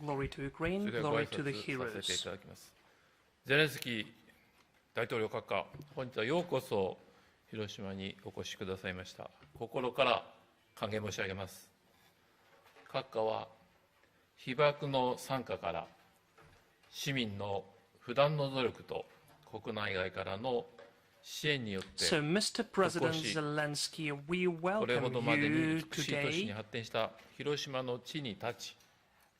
Glory to Ukraine, それではご glory 挨 to the 拶させてい heroes. ただきます。ゼレンスキー大統領閣下、本日はようこそ広島にお越しくださいました。心から歓迎申し上げます。閣下は被爆の惨禍から市民の不断の努力と国内外からの支援によって So, Mr. President Zelenskyy, we これほ welcome どまでに you 美しい都市に today. 発展した広島の地に立ち、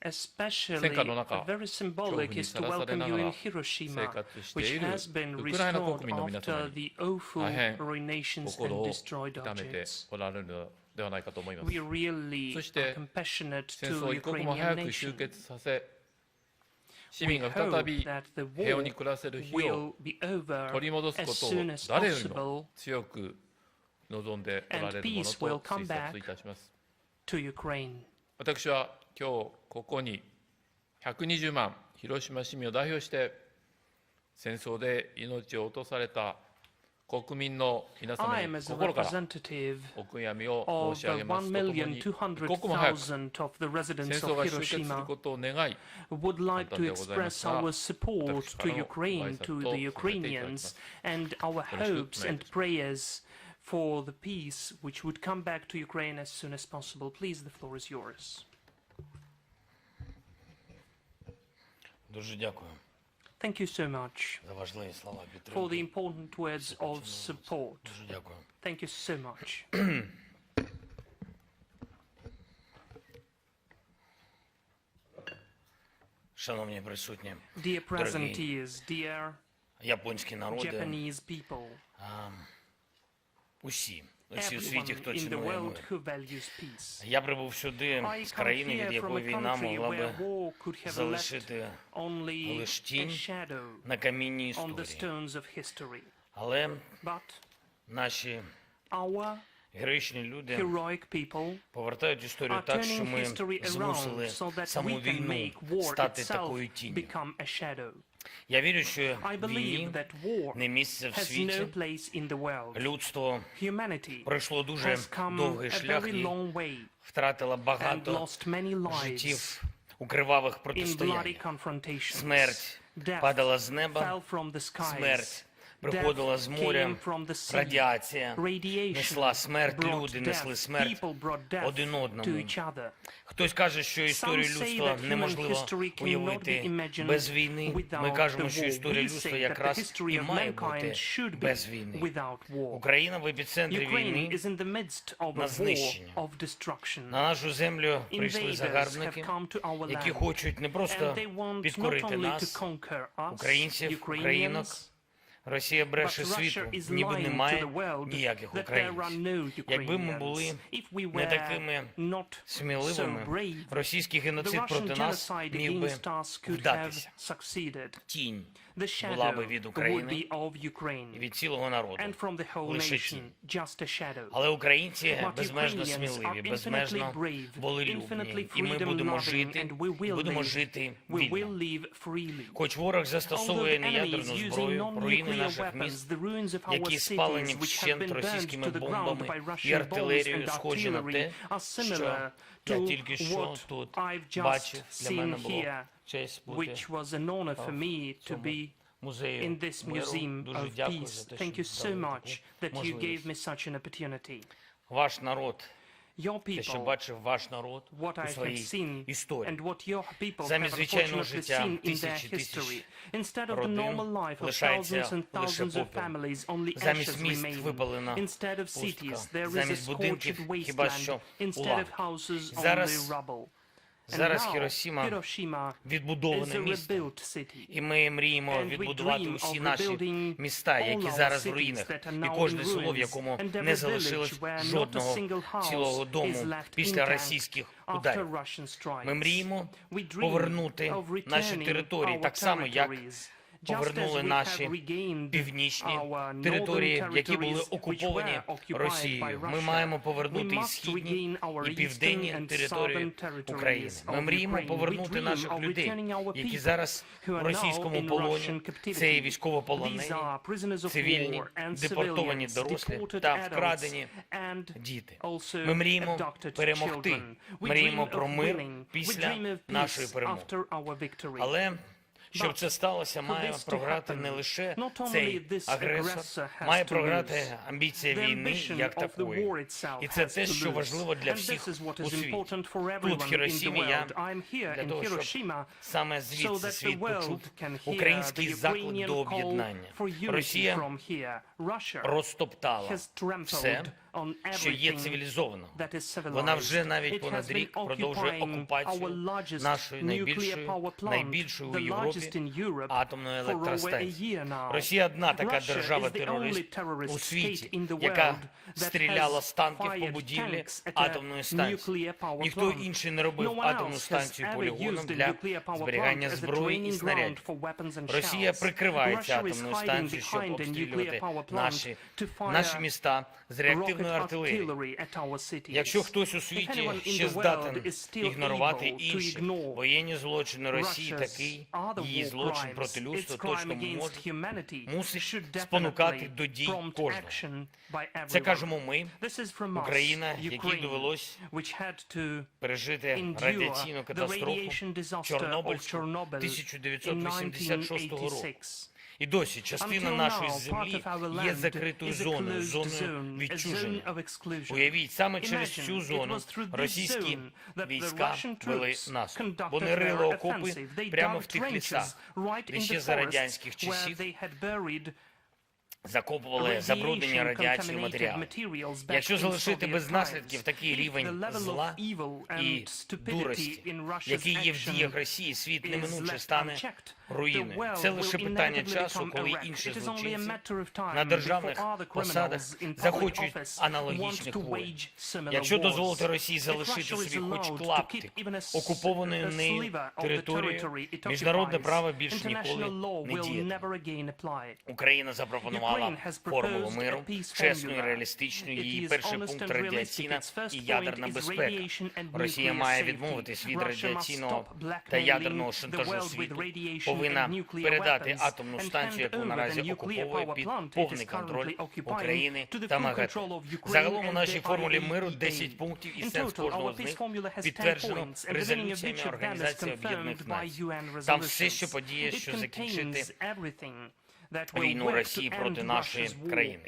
Especially, 戦火の中、 very 恐怖 symbolic に is さ to らされ welcome な you が in ら Hiroshima, 生活して which いる has been ウクライナ restored 国民の皆様 after に the awful 大変 ruinations 心 and を destroyed 痛めて objects. おられるのではないかと思います。 We really そし are て compassionate 戦争 to を一刻も早 Ukrainian く終 nation. 結させ、市 We 民が hope 再び that the 平和に war 暮らせる日を will be over 取り戻す as ことを soon as 誰より possible も強く望んでおら and れるもの peace と will come 推 back 察いたします。 to Ukraine. 私は今日ここに120万広島市民を代表して戦争で命を落とされた国民の皆様 I に am as a 心から representative お悔やみを of 申し上 the げますとともに一刻も早く戦 1,200,000 of the residents 争 of が終結する Hiroshima ことを願い would like to 簡単でございます express が、 our support 私か to らのご挨 Ukraine, 拶 to と the させていただきま Ukrainians, す。 and our よろしくお願い hopes いたし and ます。 prayers for the peace which would come back to Ukraine as soon as possible. Please, the floor is yours. Дуже дякую Thank you so much за важливі слова for the підтримки. important words of support. Дуже дякую. Thank you so much. Шановні присутні, Dear presentees, dear японські народи, Japanese people, усі у світі, everyone хто in the цінує world мир. who values peace. Я прибув сюди I з come країни, here від from якої a війна country могла where би war could have left залишити only лиш a тінь shadow на камінній on the історії. stones of history. Але But наші our героїчні люди heroic people повертають історію are так, що turning ми history змусили around so that саму we can війну make war стати itself такою тінню. become a shadow. Я вірю, що I believe війні that war не місце в has світі. no place in the world. Людство Humanity пройшло дуже has come довгий a шлях very і long way втратила and багато lost many lives життів у кривавих in bloody протистояннях. confrontations. Смерть Death падала з неба, fell from the skies. смерть Death приходила з моря, came from the sea. радіація Radiation несла смерть, brought люди death. несли смерть People brought death один to одному. each other. Хтось каже, що Some історію say людства that human неможливо history cannot be уявити imagined без війни. Ми without кажемо, the що war. історія We людства say that the якраз history і of має mankind бути should be без війни. without war. Україна в епіцентрі Ukraine війни. is in the midst of на a war знищення. of destruction. На нашу землю прийшли Invaders have загарбники, come to our які land, хочуть не and просто they want not підкорити only to нас, conquer us, українців, українок. Ukrainians, Росія but бреше Russia світу, is ніби lying to немає the world ніяких that there are українців. no Якби ми були Ukrainians. If we не were такими not so сміливими, brave, російський the геноцид Russian проти нас genocide міг би against us could have вдатися. succeeded. Тінь The була shadow би від would України be of і Ukraine, від цілого народу. and from the whole Лише nation, тінь. just a shadow. Але українці But безмежно Ukrainians сміливі, are безмежно infinitely brave, волелюбні, infinitely і ми будемо freedom-loving, жити, and we і will будемо live. жити We will вільно. live freely. Хоч ворог Although застосовує the enemy is неядерну using зброю, руїни non-nuclear наших weapons, міст, the ruins of our які спалені cities, which have вщент been burned російськими to the ground бомбами by і Russian bombs артилерією, and схожі на artillery, те, are що similar я to тільки що what тут I've just бачив. Для seen мене було here, честь бути which was an honor for me to be музею in this миру. museum Дуже of дякую peace. за те, Thank you що so дали much таку that you gave me можливість. such an opportunity. Ваш народ, Your те, що people, бачив ваш народ what у I have своїй seen історії. and what your people have Замість звичайного unfortunately життя seen in their тисячі history. Instead of the родин normal life of лишається thousands and лише thousands of попіл. families, only ashes Замість міст remain. випалена Instead of пустка. cities, there is a Замість scorched будинків хіба wasteland. що Instead of уламки. houses, only Зараз rubble. And Зараз now, Хіросіма Hiroshima is відбудоване a місто. rebuilt city. І ми мріємо And we відбудувати dream усі of наші rebuilding міста, all які our зараз в cities руїнах, that are і now кожне in село, в ruins, якому and every не залишилось village where not a жодного single house цілого дому is left після intact російських after ударів. Russian strikes. Ми мріємо We dream повернути of наші returning території our так само, як territories, повернули наші північні території, які були окуповані Росією. Ми маємо повернути і східні, і південні території України. Ми мріємо повернути наших людей, які зараз у російському полоні. Це і військовополонені, цивільні, депортовані дорослі та вкрадені діти. Ми мріємо перемогти, мріємо про мир після нашої перемоги. Але щоб це сталося, має програти не лише цей агресор, має програти амбіція війни як такої. І це те, що важливо для всіх у світі. Тут, в Хіросімі, я для того, щоб саме звідси світ почув український заклик до об'єднання. Росія розтоптала все, що є цивілізовано. Вона вже навіть понад рік продовжує окупацію нашої найбільшої у Європі атомної електростанції. Росія одна така держава-терорист у світі, яка стріляла з танків по будівлі атомної станції. Ніхто інший не робив атомну станцію полігоном для зберігання зброї і снарядів. Росія прикривається атомною станцією, щоб обстрілювати наші міста з реактивної артилерії. Якщо хтось у світі ще здатен ігнорувати інші воєнні злочини Росії, такий її злочин проти людства точно мусить спонукати до дій кожного. Це кажемо ми, Україна, якій довелось пережити радіаційну катастрофу Чорнобильську 1986 року. І досі частина нашої землі є закритою зоною відчуження. Уявіть, саме через цю зону російські війська вели наступ. Вони рили окопи прямо в тих лісах, де ще за радянських часів закопували забруднені радіацією матеріали. Якщо залишити без наслідків такий рівень зла і дурості, який є в діях Росії, світ неминуче стане руїною. Це лише питання часу, коли інші злочинці на державних посадах захочуть аналогічних воєн. Якщо дозволити Росії залишити собі хоч клаптик окупованої нею території, міжнародне право більше ніколи не діятиме. Україна запропонувала формулу миру, чесну і реалістичну. Її перший пункт – радіаційна і ядерна безпека. Росія має відмовитись від радіаційного та ядерного шантажу світу, повинна передати атомну станцію, яку наразі окуповує, під повний контроль України та МАГАТЕ. Загалом у нашій формулі миру 10 пунктів, і сенс кожного з них підтверджено резолюціями Організації Об'єднаних Націй. Там все, що подіє, що закінчити війну Росії проти нашої країни.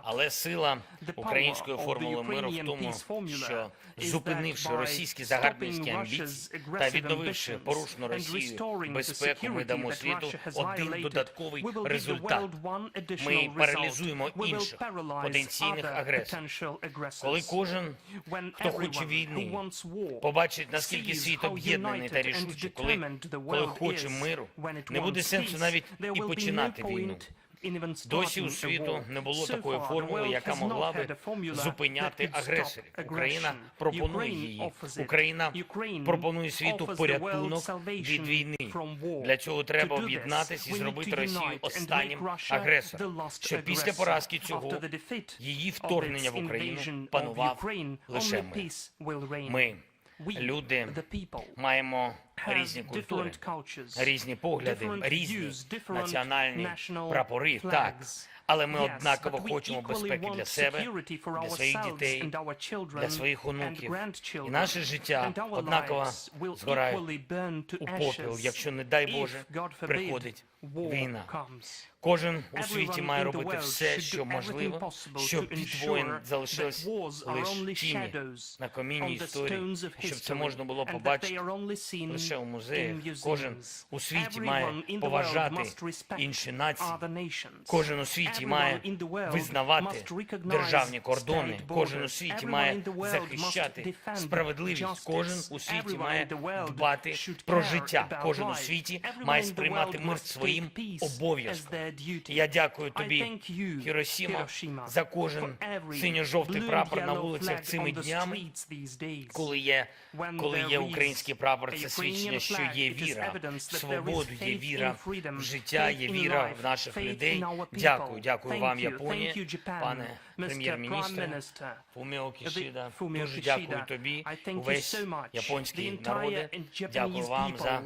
Але сила української формули миру в тому, що, зупинивши російські загарбницькі амбіції та відновивши порушену Росією безпеку, ми дамо світу один додатковий результат. Ми паралізуємо інших потенційних агресорів. Коли кожен, хто хоче війни, побачить, наскільки світ об'єднаний та рішучий, коли хоче миру, не буде сенсу навіть і починати війну. Досі у світу не було такої формули, яка могла би зупиняти агресорів. Україна пропонує її. Україна пропонує світу порятунок від війни. Для цього треба об'єднатися і зробити Росію останнім агресором, щоб після поразки цього її вторгнення в Україну панував лише мир. Ми, люди, маємо різні культури, різні погляди, різні національні прапори, так. Але ми однаково хочемо безпеки для себе, для своїх дітей, для своїх онуків. І наше життя однаково згорає у попіл, якщо, не дай Боже, приходить війна. Кожен у світі має робити все, що можливо, щоб від воїн залишились лише тіні на камінні історії, щоб це можна було побачити лише у музеях. Кожен у світі має поважати інші нації. Кожен у світі має визнавати державні кордони. Кожен у світі має захищати справедливість. Кожен у світі має дбати про життя. Кожен у світі має сприймати мир своїм обов'язком. Я дякую тобі, Хіросіма, за кожен синьо-жовтий прапор на вулицях цими днями. Коли є український прапор, це свідчить свідчення, що є віра в свободу, є віра в життя, є віра в наших людей. Дякую, дякую вам, Японія, пане прем'єр-міністре Фуміо Кішіда. Дуже дякую тобі, увесь японський народе. Дякую вам за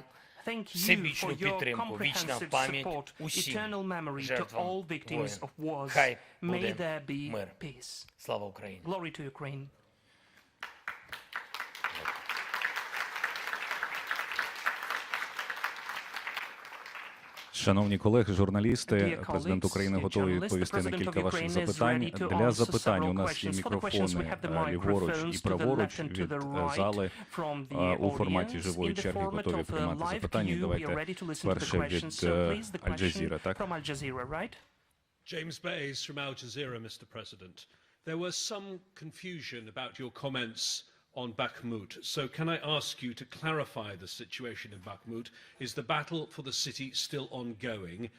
всебічну підтримку, вічна пам'ять усім жертвам воїн. Хай буде мир. Слава Україні! Шановні колеги, журналісти, президент України готовий відповісти на кілька ваших запитань. Для запитань у нас є мікрофони ліворуч і праворуч від зали у форматі живої черги, готові приймати запитання. Давайте перше від Аль-Джазіра, так? James Bays from Al Jazeera, Mr. President. There was some confusion about your comments on Bakhmut. So can I ask you to clarify the situation in Bakhmut? Is the battle for the city still ongoing?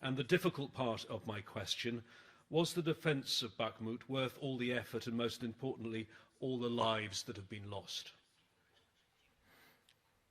And the difficult part of my question, was the defense of Bakhmut worth all the effort and, most importantly, all the lives that have been lost?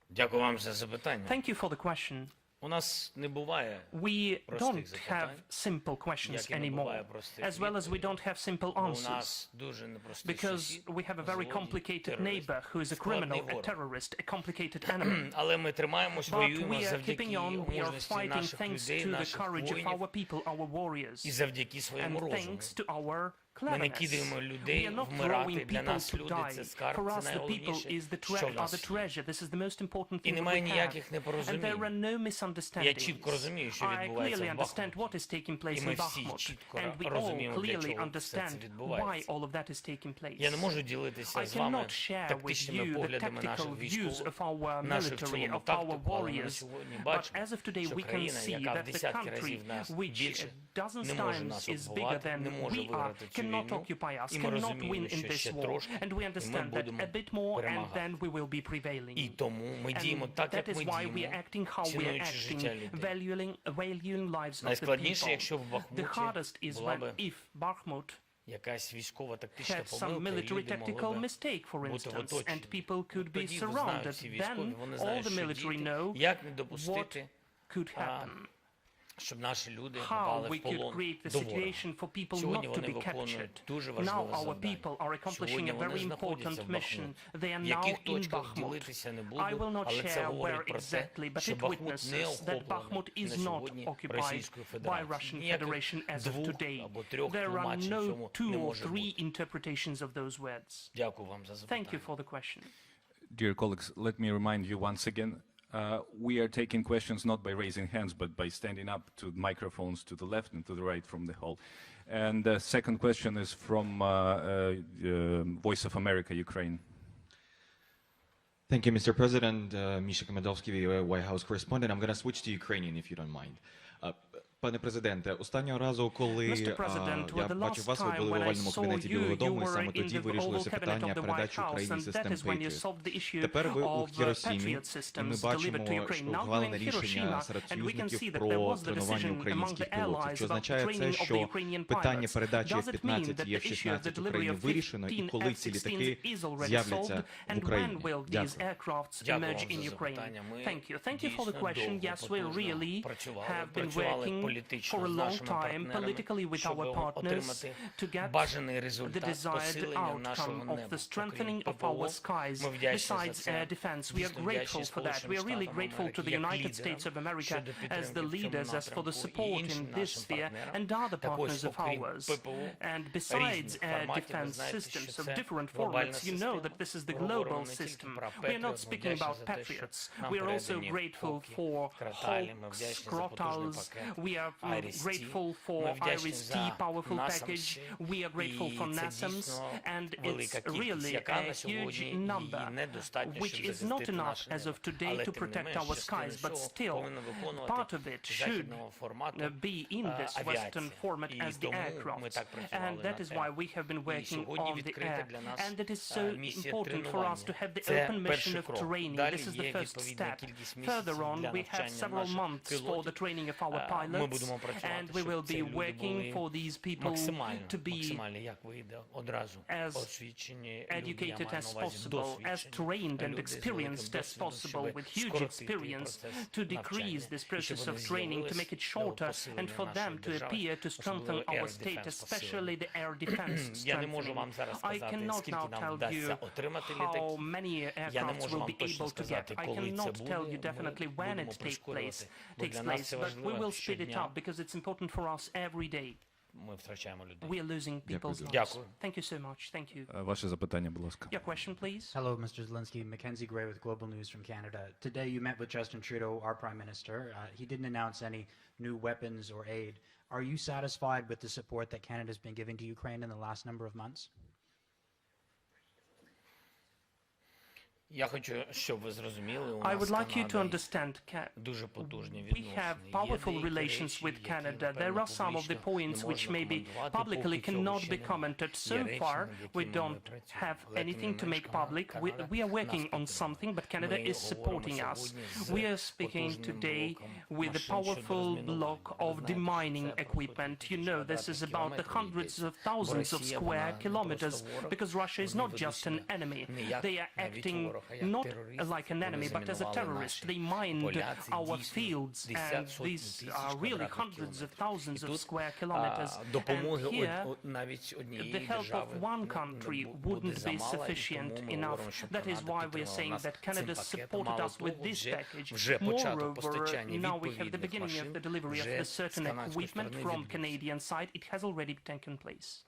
Дякую вам за запитання. Thank you for the question. У нас не буває We простих don't have запитань, simple questions як і не anymore, буває простих as well as we don't have simple бо у answers, нас дуже непростий because сусід, we have a very злодій, complicated терорист, neighbor who is a складний criminal, a ворог. terrorist, a complicated enemy. Але ми тримаємось, But воюємо we are завдяки keeping on, we are мужності fighting наших thanks людей, to the наших courage of воїнів our people, our warriors, і завдяки and своєму розуму. thanks to our Ми не cleverness. кидаємо We людей are not вмирати. throwing Для people нас to люди – це die. скарб, For us, це the people найголовніше, is що в the нас є. treasure. This is the most important І thing that немає we have. ніяких And there непорозумінь. are no Я misunderstandings. чітко розумію, що I відбувається clearly в understand Бахмуті. what is taking place І ми in всі Bakhmut. чітко And we all розуміємо, для clearly чого все це understand why відбувається. all of that is taking place. Я не можу ділитися I з вами cannot share with тактичними you the поглядами наших tactical views військових, of our наших в military, цілому of our тактику, але ми warriors, сьогодні but бачимо, as of today що we can країна, see яка в that the десятки country, разів нас which більше, dozens не може times нас is bigger окупувати, than не може we are, виграти цю cannot війну, occupy us, і ми cannot розуміємо, win in що this ще war. трошки, And we і ми understand that будемо a bit more and перемагати. then we will be prevailing. І тому ми діємо And так, that як is ми why we are діємо, acting how we are цінуючи життя acting, людей. valuing lives of the Найскладніше, people. якщо в The Бахмуті hardest is була when би if Bakhmut якась військово-тактична had some помилка, і military люди tactical могли би mistake, for бути instance, and оточені. people could be Тоді знають surrounded. всі військові, Then вони all знають, the що military діяти, know як не what допустити, could happen, щоб наші люди how попали we в could полон create the до ворога. situation for people Сьогодні not to вони be виконують captured. дуже Now важливе our завдання. people are accomplishing Сьогодні a вони very знаходяться important в mission. Бахмуті. They are В now яких in точках Bakhmut. ділитися не буду, I will not але це share where говорить про те, exactly, but що it Бахмут не witnesses that Bakhmut охоплений is на not сьогодні occupied Російською by Федерацією. Russian Ніяких Federation as of двох today. або трьох There are тлумачень no цьому two не or може three бути. interpretations of those words. Дякую вам за Thank you запитання. for the question. Dear colleagues, let me remind you once again, we are taking questions not by raising hands, but by standing up to microphones to the left and to the right from the hall. And the second question is from Voice of America, Ukraine. Thank you, Mr. President. Misha Komendowski, White House correspondent. I'm going to switch to Ukrainian, if you don't mind. Пане президенте, останнього разу, коли я бачив вас, ви були в овальному кабінеті Білого Дому, і саме тоді вирішилося питання передачі Україні систем Patriot. Тепер ви у Хіросімі, і ми бачимо, що ухвалене рішення серед союзників про тренування українських пілотів. Чи означає це, що питання передачі F-15 і F-16 Україні вирішено, і коли ці літаки з'являться в Україні? Дякую вам за запитання. Ми дійсно працювали for a long time politically with our partners to get the desired outcome of the strengthening of our skies besides air defense. We are grateful for that. We are really grateful to the United States of America as the leaders, as for the support in this sphere, and other partners of ours. And besides air defense systems of different formats, you know that this is the global system. We are not speaking about Patriots. We are also grateful for Hawks, Scrotals. We are grateful for Iris-T powerful package. We are grateful for NASAMS, and it's really a huge number, which is not enough as of today to protect our skies, but still, part of it should be in this Western format as the aircraft. And that is why we have been working on the air. And it is so important for us to have the open mission of training. This is the first step. Further on, we have several months for the training of our pilots. rights. And we will be working for these people to be as educated as possible, as trained and experienced as possible, with huge experience, to decrease this process of training, to make it shorter, and for them to appear to strengthen our state, especially the air defense strengthening. I cannot now tell you how many aircrafts will be able to get. I cannot tell you definitely when it takes place, but we will speed it up because it's important for us every day. We are losing people's lives. Thank you so much. Thank you. Ваше запитання, будь ласка. Your question, please. Hello, Mr. Zelenskyy. Mackenzie Gray with Global News from Canada. Today you met with Justin Trudeau, our Prime Minister. He didn't announce any new weapons or aid. Are you satisfied with the support that Canada's been giving to Ukraine in the last number of months? I would like you to understand, we have powerful relations with Canada. There are some of the points which maybe publicly cannot be commented. So far, we don't have anything to make public. We are working on something, but Canada is supporting us. We are speaking today with a powerful block of demining equipment. You know, this is about the hundreds of thousands of square kilometers, because Russia is not just an enemy. They are acting not like an enemy, but as a terrorist. They mined our fields, and these are really hundreds of thousands of square kilometers. And here, the help of one country wouldn't be sufficient enough. That is why we are saying that Canada supported us with this package. Moreover, now we have the beginning of the delivery of the certain equipment from Canadian side. It has already taken place.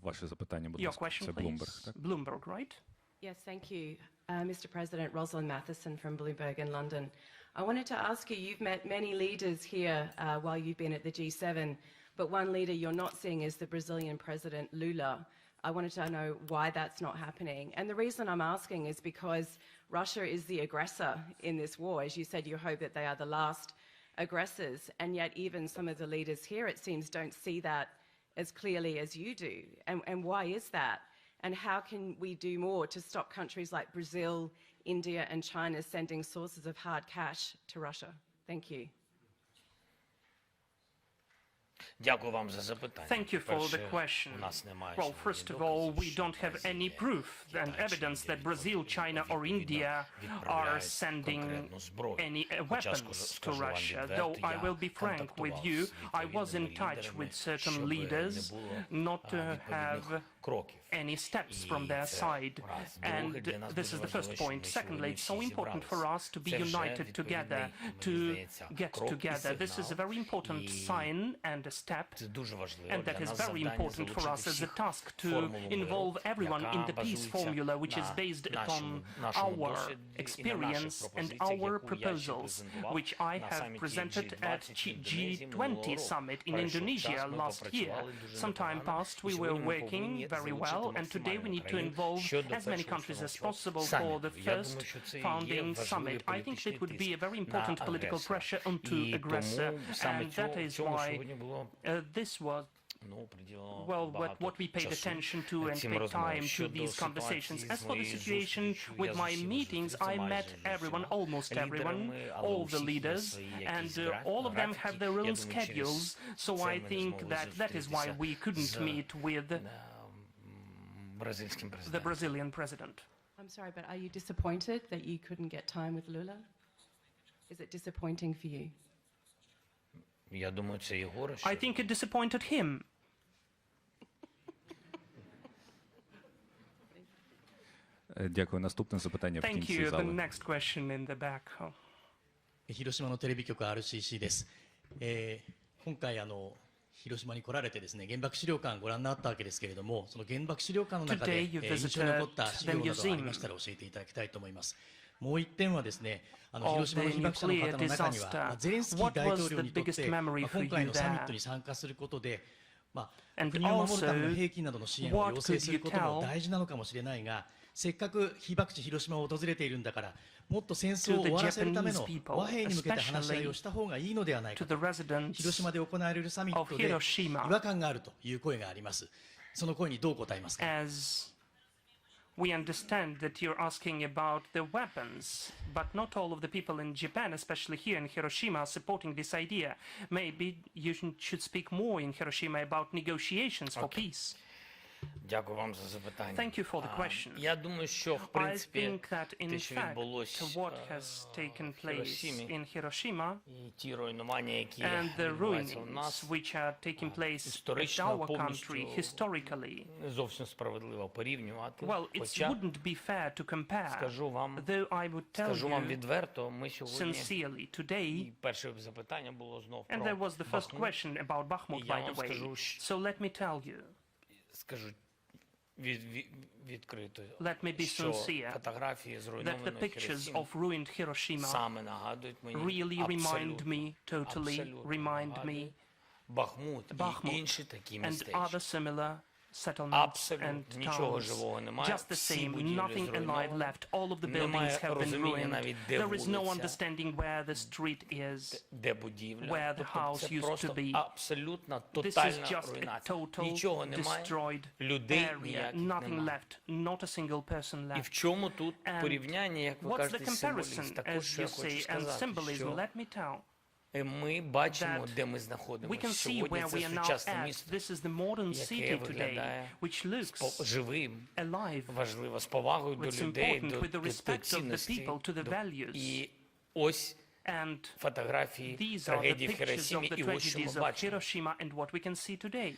Ваше запитання, будь Your ласка. question, Це please. Bloomberg, так? Bloomberg, right? Yes, thank you. Mr. President, Rosalind Matheson from Bloomberg in London. I wanted to ask you, you've met many leaders here while you've been at the G7, but one leader you're not seeing is the Brazilian President Lula. I wanted to know why that's not happening. And the reason I'm asking is because Russia is the aggressor in this war. As you said, you hope that they are the last aggressors, and yet even some of the leaders here, it seems, don't see that as clearly as you do. And why is that? And how can we do more to stop countries like Brazil, India and China sending sources of hard cash to Russia? Thank you. Thank you for the question. Well, first of all, we don't have any proof and evidence that Brazil, China or India are sending any weapons to Russia. Though I will be frank with you, I was in touch with certain leaders not to have any steps from their side. And this is the first point. Secondly, it's so important for us to be united together, to get together. This is a very important sign and a step, and that is very important for us as a task to involve everyone in the peace formula, which is based upon our experience and our proposals, which I have presented at G20 summit in Indonesia last year. Some time past, we were working very well, and today we need to involve as many countries as possible for the first founding summit. I think it would be a very important political pressure onto aggressor, and that is why this was what we paid attention to and paid time to these conversations. As for the situation with my meetings, I met everyone, almost everyone, all the leaders, and all of them have their own schedules, so I think that is why we couldn't meet with the Brazilian president. I'm sorry, but are you disappointed that you couldn't get time with Lula? Is it disappointing for you? I think it disappointed him. Дякую. Наступне запитання в Thank кінці you. The зали. next question in the back. 広島のテレビ局 RCC です。今回広島に来られてですね、原爆資料館ご覧になったわけですけれども、その原爆資料館の中で印象に残った資料などありましたら教えていただきたいと思います。もう一点はですね、広島の被爆者の方の中には、ゼレンスキー大統領にとって、今回のサミットに参加することで、国を守るための兵器などの支援を要請することも大事なのかもしれないが、せっかく被爆地広島を訪れているんだから、もっと戦争を終わらせるための和平に向けて話し合いをした方がいいのではないかと、広島で行われるサミットで違和感があるという声があります。その声にどう答えますか。We understand that you're asking about the weapons, but not all of the people in Japan, especially here in Hiroshima, are supporting this idea. Maybe you should speak more in Hiroshima about negotiations for peace. Дякую вам за запитання. Thank you for the question. Я думаю, що в I принципі think that in те, що fact відбулося what has taken place in Hiroshima і ті руйнування, які and the відбуваються у ruins нас, which are taking place at історично our повністю country historically, не зовсім справедливо порівнювати. well, it Хоча wouldn't be fair to compare, скажу вам though I would tell you відверто, ми сьогодні sincerely today, і перше запитання було знов and про there was the first Бахмут. question about Bakhmut, І я by вам the way. скажу, So let me tell you, скажу відкрито, let me be що sincere, фотографії that the зруйнованої pictures Хіросіми of ruined Hiroshima саме нагадують мені really remind абсолютно, me, totally абсолютно remind me, нагадують Бахмут і Bakhmut інші такі and містечка. other similar settlements and Абсолютно нічого towns. живого немає. Just the Всі same, будівлі nothing alive зруйновані. left. All of the Немає buildings have been розуміння ruined. навіть, де There is no вулиця, understanding where the street is. де будівля. where the Тобто house це used просто to be. абсолютна, This is тотальна just a руйнація. total Нічого немає, destroyed людей area. ніяких Nothing немає. left. Not a single person І в left. чому тут And порівняння, як ви What's the кажете, символізм? comparison, Також, as що you я хочу say, and сказати, symbolism? що Let me tell. ми бачимо, that де ми We знаходимося. can see Сьогодні where це we are now сучасне at. місто, This is the modern яке city today, виглядає which looks живим, alive. важливо, з повагою до It's людей, important with the до respect of the цінностей. people to the values. І ось And фотографії these are the трагедії в pictures Хіросімі, of the і ось що ми tragedies of бачимо. Hiroshima and what we can see today.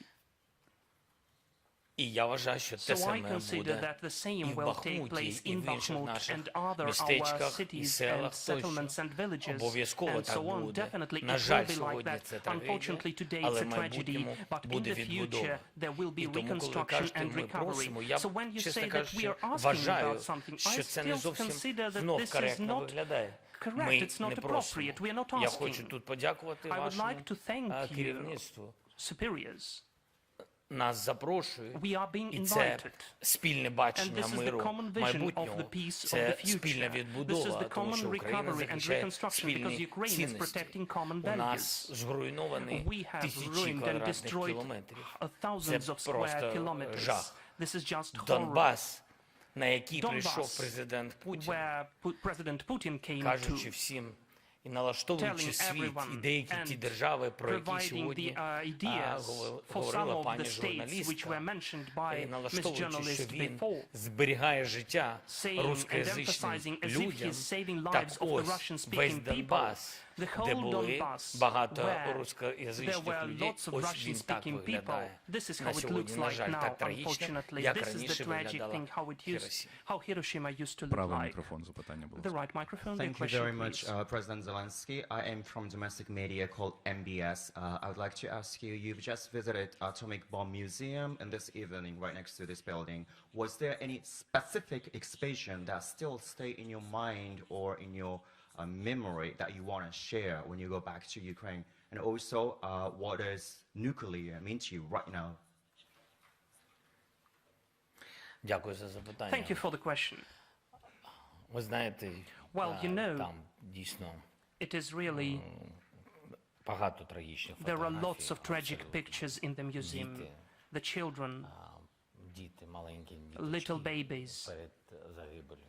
І я вважаю, що те So I саме consider буде that the і same в will take Бахмуті, place і in в інших Bakhmut наших and other our містечках і cities and селах settlements тощо. and villages Обов'язково and так so on. буде. Definitely На it жаль, will be like сьогодні that. це трагедія, Unfortunately today але it's в a tragedy, майбутньому but in буде the відбудова. future there will be І тому, коли ви reconstruction кажете, and ми recovery. просимо, я, So when you чесно say that we кажучи, are asking вважаю, about something, I що це не still зовсім consider that знов this is коректно not виглядає. correct. Ми It's not не appropriate. просимо. We are not Я хочу asking. тут подякувати I would вашому like to thank you, керівництву. superiors. Нас запрошують, We are being і це invited. спільне And бачення this is the миру common vision of майбутнього, the peace of це the спільна future. This is відбудова, the тому що common Україна recovery and захищає reconstruction because спільні Ukraine is цінності. protecting common У values. нас зруйновані We have тисячі ruined and квадратних destroyed кілометрів. thousands Це of square просто kilometers. жах. This is just horror. Донбас, на який Donbass, прийшов президент Путін, where President Putin came кажучи to, всім і налаштовуючи telling світ, і everyone деякі ті and держави, про які providing сьогодні the ideas for some говорила of пані the states which журналістка, were mentioned by Ms. налаштовуючи, що Journalist він before, зберігає життя saying and рускоязичним emphasizing as if людям, he's saving так lives of the ось Russian-speaking весь people. Донбас, The де whole були Donbass, багато where there рускоязичних were людей, lots of ось він так Russian-speaking people. виглядає. This is На how it сьогодні, looks на like жаль, now, так трагічно, unfortunately. як This is the раніше tragic виглядала thing, Хіросіма. how Hiroshima used to look Правий like. мікрофон, запитання, будь The ласка. right microphone, the Thank you question, very much, please. President Zelenskyy. I am from domestic media called MBS. I would like to ask you, you've just visited Atomic Bomb Museum and this evening right next to this building. Was there any specific exhibition that still stay in your mind or in your memory that you want to share when you go back to Ukraine? And also, what does nuclear mean to you right now? Дякую за запитання. Thank you for the question. Ви знаєте, Well, you know, там дійсно it is really, багато трагічних there are фотографій. lots of tragic абсолютно. pictures in the museum. Діти, The children, діти, маленькі little діточки babies, перед загибелью.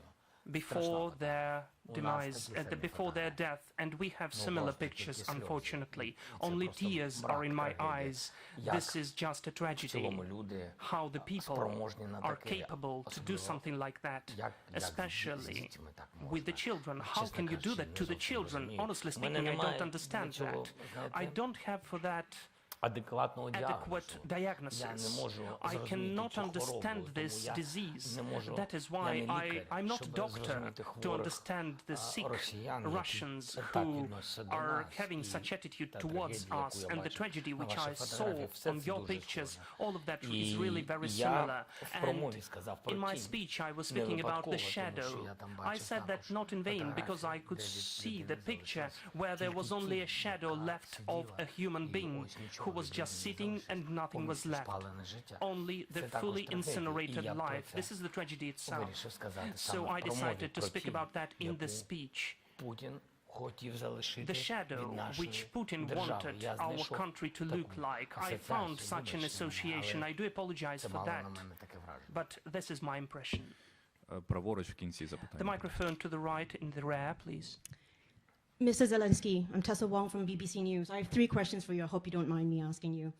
before their У нас demise, такі самі before their фотографії. death, and we have similar власне, pictures, тільки сльози. unfortunately. Це Only просто tears брак are in my трагедії. eyes. Як This is just a в tragedy. цілому люди How the people спроможні на are таке, capable to do особливо something like that, як з especially дітьми так with the можна. children. How Чесно can you do кажучи, that не to the зовсім children? розумію. Honestly У мене speaking, I немає don't understand для цього, that. I знаєте, don't have for that адекватного adequate діагнозу. Я не diagnosis. можу I зрозуміти cannot цю хворобу, understand тому this я disease. не можу, That is я why не лікар, I'm not a щоб doctor зрозуміти to хворих understand the sick росіян, які Russians так who відносяться до are нас. having І such attitude та towards трагедія, us, яку я and the бачив tragedy на which I ваших saw фотографіях, все on це your дуже pictures, схоже. all of that is І really very я similar. в промові сказав про In my тінь. speech, I was Не speaking about випадково, the тому що shadow. я там I бачив said that також not in vain, because I фотографії, could де see the людина picture залишилась where there was тільки only a тінь, shadow яка left of сиділа, a human і being ось who нічого was від just людини не sitting залишилось. and nothing was Повністю left. спалене життя. Only Це the також fully трагедія, incinerated і я про life. це This is the tragedy itself. вирішив сказати So саме I в промові decided to про speak тінь, about that in the яку speech. Путін хотів залишити The shadow від нашої which Putin держави. wanted Я our знайшов country to look таку like. I асоціацію, found such an вибачте мене, association. але I do apologize це for мало на that, мене таке враження. but this is my impression. праворуч в кінці The запитання. microphone to the right in the rear, please. Mr. Zelenskyy, I'm Tessa Wong from BBC News. I have 3 questions for you. I hope you don't mind me asking you.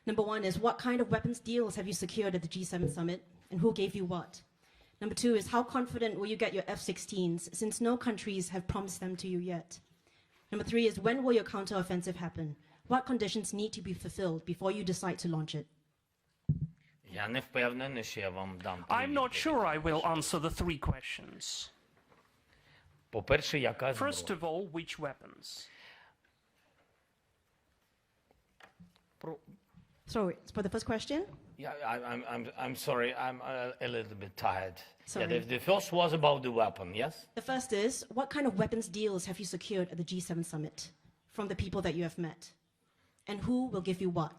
Number 1 is, what kind of weapons deals have you secured at the G7 summit, and who gave you what? Number 2 is, how confident will you get your F-16s, since no countries have promised them to you yet? Number 3 is, when will your counter-offensive happen? What conditions need to be fulfilled before you decide to launch it? Я не впевнений, що я вам дам. I'm not sure I will answer the 3 questions. По-перше, яка зброя? First of all, which weapons? So, for the first question? Yeah, I'm sorry, I'm a little bit tired. Sorry. Yeah, the first was about the weapon, yes? The first is, what kind of weapons deals have you secured at the G7 summit from the people that you have met? And who will give you what?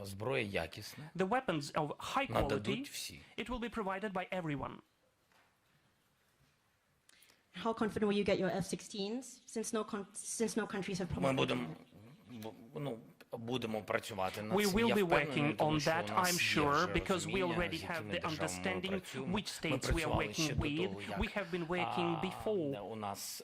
Зброя якісна. The weapons of high quality, Нададуть всі. it will be provided by everyone. How confident will you get your F-16s, since no countries have Ми promised? будемо працювати над We цим. will Я be впевнений, working тому on що that, у нас I'm є sure, вже because we розуміння, already з have якими the державами ми understanding працюємо. which Ми states we are працювали working ще до with. того, як We have been working before. у нас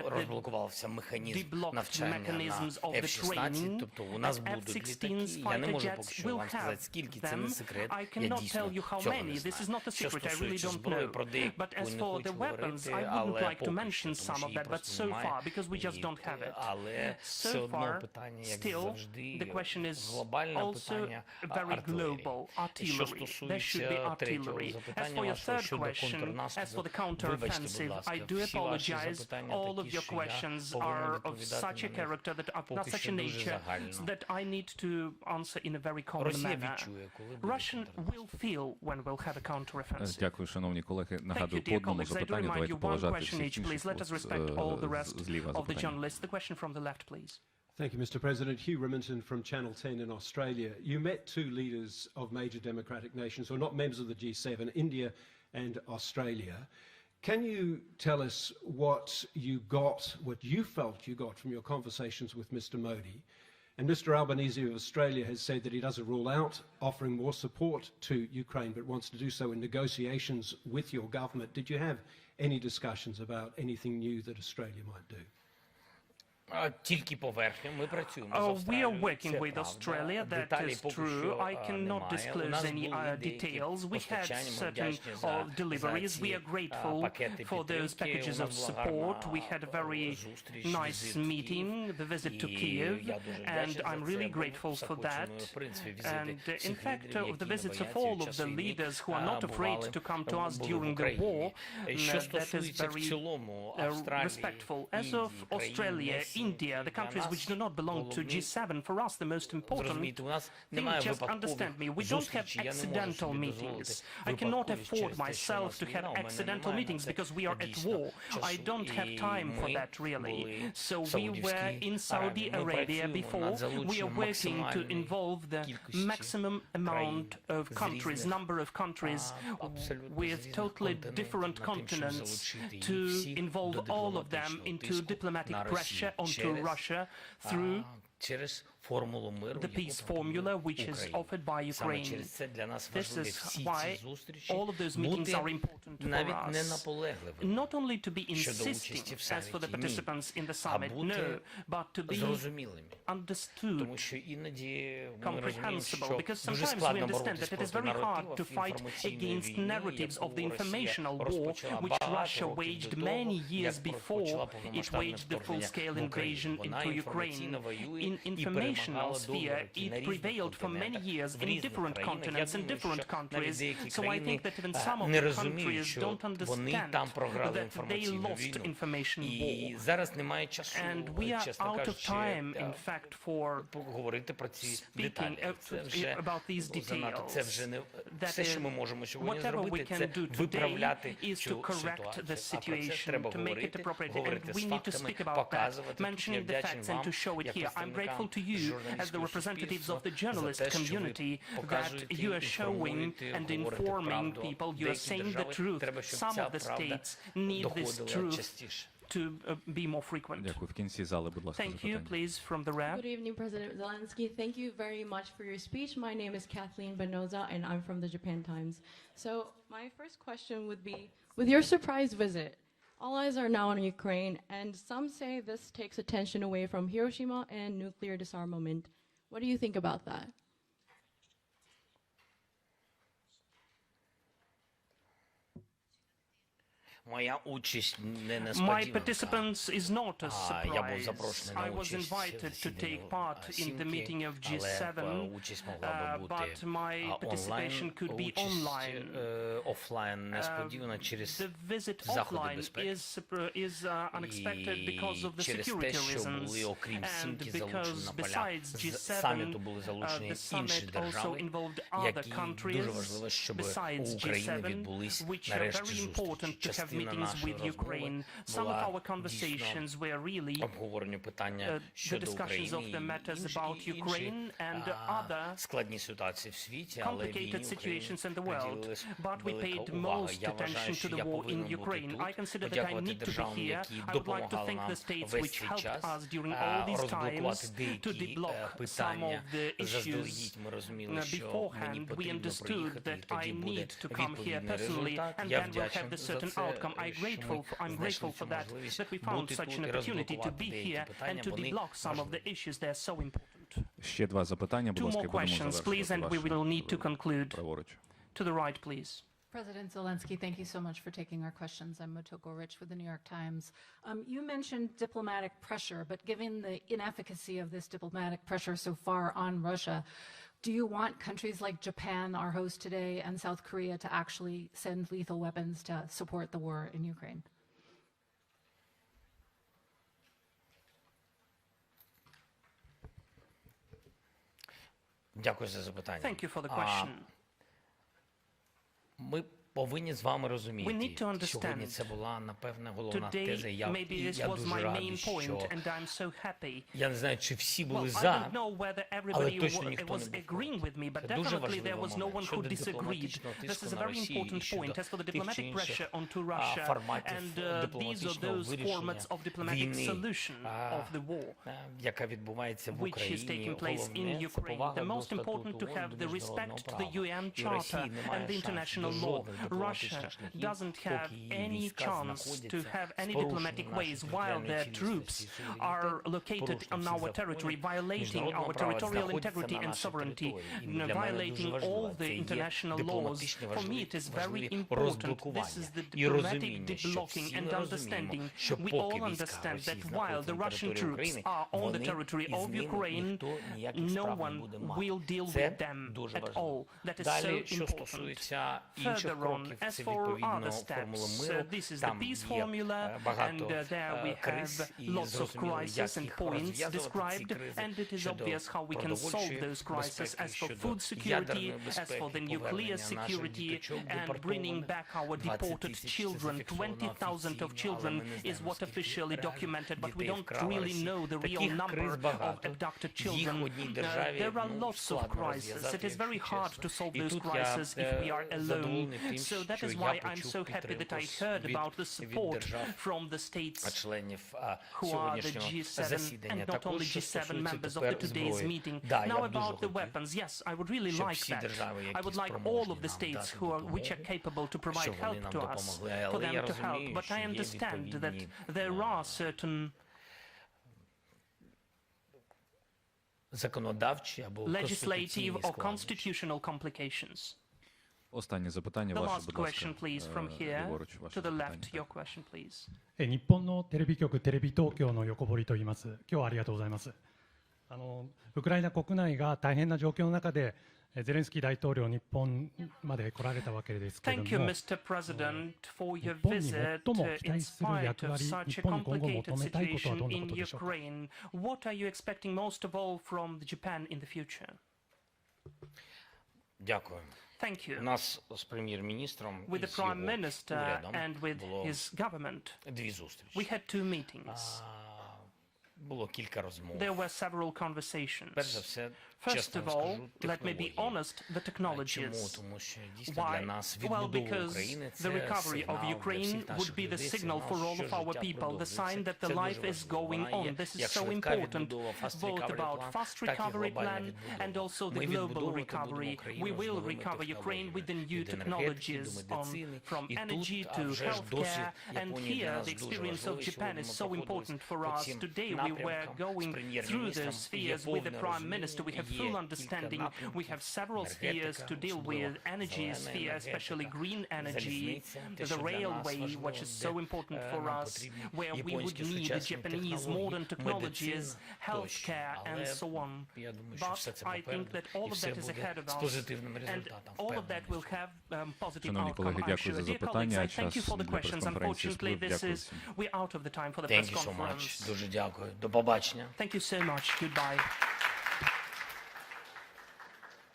розблокувався механізм Deblocked навчання mechanisms на of the F-16, training. тобто у нас As будуть F-16 літаки. Я не fighter можу jets поки що will вам сказати, have скільки, це them. не секрет. I Я cannot дійсно tell you how цього не many. This is знаю. not a Що secret. I really стосується don't зброї, know. про деяку But as не for хочу the weapons, говорити, I wouldn't але like to поки mention що, some тому що of її that, but просто so немає. far, because we just don't have it. Але все So одно far, питання, як still, завжди, the question is глобальне also питання very артилерії. global. Що Artillery. There should be стосується artillery. третього As запитання for your вашого third щодо question, as for контрнаступу, the вибачте, будь counteroffensive, ласка, I do всі ваші apologize. запитання All of такі, your що я questions повинен are of відповідати such a на них character that are not поки such що a дуже nature загально. that I need to answer in a very common Росія manner. відчує, коли буде Russian will feel when we'll have a counteroffensive. Дякую, шановні колеги. Thank Нагадую, you, по dear одному colleagues. I do запитанню. remind Давайте you one поважати question всіх each, please. інших. Let us respect all the rest Зліва of the запитання. journalists. The question from the left, please. Thank you, Mr. President. Hugh Remington from Channel 10 in Australia. You met 2 leaders of major democratic nations, or not members of the G7, India and Australia. Can you tell us what you felt you got from your conversations with Mr. Modi? And Mr. Albanese of Australia has said that he doesn't rule out offering more support to Ukraine, but wants to do so in negotiations with your government. Did you have any discussions about anything new that Australia might do? Тільки поверхнею. Ми працюємо з We are Австралією, working це with правда. Australia, that Деталей is поки true. що I cannot немає. У disclose нас any були деякі details. We had постачання, ми certain вдячні за deliveries. We are ці grateful пакети for those підтримки. packages У of нас була support. We гарна had a very зустріч, nice візит в meeting, Київ. the visit to І Kyiv, я дуже and вдячний I'm за really це. grateful for that. Захочемо, в принципі, візити And in всіх fact, лідерів, of the які visits не of бояться all в of час the війни, leaders who are not afraid бували, to come to us були в during the Україні. war, Що that is стосується в very цілому Австралії, respectful. As Індії, of Australia, країн, India, the для countries which нас do not belong to головний, G7, for us the most important зрозумійте, у нас thing, немає just understand me, випадкових we don't have зустрічей. Я не можу accidental собі meetings. дозволити I cannot випадковість afford через те, що у myself нас to have війна, у мене accidental немає на meetings це because we are at дійсно war. I часу. don't have І time for ми that really. були So в we were Саудівській in Saudi Аравії. Ми Arabia працюємо before. над We are залученням working to максимальної involve the кількості maximum amount of країн countries, з різних, number of countries абсолютно with з різних totally континентів, different над тим, щоб continents залучити їх to всіх involve до all of them дипломатичного into тиску diplomatic на pressure Росію onto Russia through через формулу миру, the peace formula which is offered by Саме Ukraine. через це для нас This важливі is всі why ці зустрічі all of those meetings бути are important for навіть не us. наполегливими, Not only to be щодо insisting участі в as for the саміті, ні, participants in the а summit, бути no, but to be зрозумілими. understood, Тому що іноді ми розуміємо, що comprehensible, because дуже sometimes we складно understand боротися that it is проти very hard to наративів fight інформаційної against війни, narratives of the яку Росія informational war розпочала which багато Russia років waged до того, many years як before розпочала it повномасштабне waged the вторгнення full-scale в Україну. invasion Вона into Ukraine. інформаційно воює In і informational перемагала довгі sphere, роки it на різних prevailed for many континентах, years в in різних different країнах. continents Я and думаю, different що навіть countries. деякі So I країни think that even some of не the розуміють, countries що don't вони understand там програли that they інформаційну lost війну. information І war. зараз немає часу, And we are чесно out of кажучи, time, in fact, for говорити про ці speaking деталі. Це вже about these занадто. Це вже не That все, що is, ми можемо сьогодні whatever we зробити, can це do today виправляти is to цю correct the ситуацію. А про це situation, треба to make it говорити, appropriate. And говорити we з need to фактами, speak about that, показувати. Я mentioning the вдячний facts and вам, to show it як here. I'm grateful to you, as the представникам representatives of the журналістського journalist суспільства, за те, що ви community, that показуєте, you are showing інформуєте, and говорите informing правду. people. You are Деякі saying the держави truth. треба, щоб Some ця of the правда states need this доходила truth частіше. to be more frequent. Дякую. В кінці зали, будь ласка, Thank you, запитання. please, from the rear. Good evening, President Zelenskyy. Thank you very much for your speech. My name is Kathleen Benoza, and I'm from the Japan Times. So my first question would be, with your surprise visit, all eyes are now on Ukraine, and some say this takes attention away from Hiroshima and nuclear disarmament. What do you think about that? My participance is not a surprise. I was invited to take part in the meeting of G7, but my participation could be online. The visit offline is unexpected because of the security reasons, and because besides G7, the summit also involved other countries besides G7, which are very important to have meetings with Ukraine. Some of our conversations were really the discussions of the matters about Ukraine and other complicated situations in the world. But we paid most attention to the war in Ukraine. I consider that I need to be here. I would like to thank the states which helped us during all these times to deblock some of the issues. Beforehand, we understood that I need to come here personally, and then we'll have the certain outcome. I'm grateful for that we found such an opportunity to be here and to deblock some of the issues that are so important. Ще два запитання, будь Two ласка, more і будемо questions, please, завершувати and we will need to conclude. праворуч. To the right, please. President Zelenskyy, thank you so much for taking our questions. I'm Motoko Rich with the New York Times. You mentioned diplomatic pressure, but given the inefficacy of this diplomatic pressure so far on Russia, do you want countries like Japan, our host today, and South Korea to actually send lethal weapons to support the war in Ukraine? Thank you for the question. We need to understand. Today, maybe this was my main point, and I'm so happy. Well, I don't know whether everybody was agreeing with me, but definitely there was no one who disagreed. This is a very important point. As for the diplomatic pressure onto Russia, and these are those formats of diplomatic solution of the war, which is taking place in Ukraine. The most important to have the respect to the UN Charter and the international law. Russia doesn't have any chance to have any diplomatic ways while their troops are located on our territory, violating our territorial integrity and sovereignty, violating all the international laws. For me, it is very important. This is the diplomatic deblocking and understanding. We all understand that while the Russian troops are on the territory of Ukraine, no one will deal with them at all. That is so important. Further on, as for other steps, this is the peace formula, and there we have lots of crises and points described, and it is obvious how we can solve those crises. As for food security, as for the nuclear security, and bringing back our deported children, 20,000 of children is what officially documented, but we don't really know the real number of abducted children. There are lots of crises. It is very hard to solve those crises if we are alone. So that is why I'm so happy that I heard about the support from the states who are the G7 and not only G7 members of today's meeting. Now about the weapons, yes, I would really like that. I would like all of the states which are capable to provide help to us, for them to help. But I understand that there are certain legislative or constitutional complications. Останнє запитання The ваше, last будь ласка. question, please, from here Ліворуч, ваше to the запитання. left. Your question, please. 日本のテレビ局テレビ東京の横堀と言います。今日はありがとうございます。ウクライナ国内が大変な状況の中でゼレンスキー大統領日本まで来られたわけですけれども、 Thank you, Mr. President, for your 日本に visit 最も期 in 待する spite 役 of 割、 such 日 a 本に今後 complicated 求めたいことは situation どんなこ in とでしょうか。 Ukraine. What are you expecting most of all from Japan in the future? Thank you. With the Prime Minister and with his government, we had two meetings. There were several conversations. First of all, let me be honest, the technologies. Why? Well, because the recovery of Ukraine would be the signal for all of our people, the sign that the life is going on. This is so important, both about fast recovery plan and also the global recovery. We will recover Ukraine with the new technologies from energy to healthcare. And here, the experience of Japan is so important for us. Today, we were going through the spheres with the Prime Minister. We have full understanding. We have several spheres to deal with. Energy sphere, especially green energy, the railway, which is so important for us, where we would need the Japanese modern technologies, healthcare, and so on. But I think that all of that is ahead of us, and all of that will have positive outcome, I'm sure. Dear colleagues, I thank you for the questions. Unfortunately, we're out of the time for the press conference. Дуже дякую. До побачення. Thank you so much. Goodbye.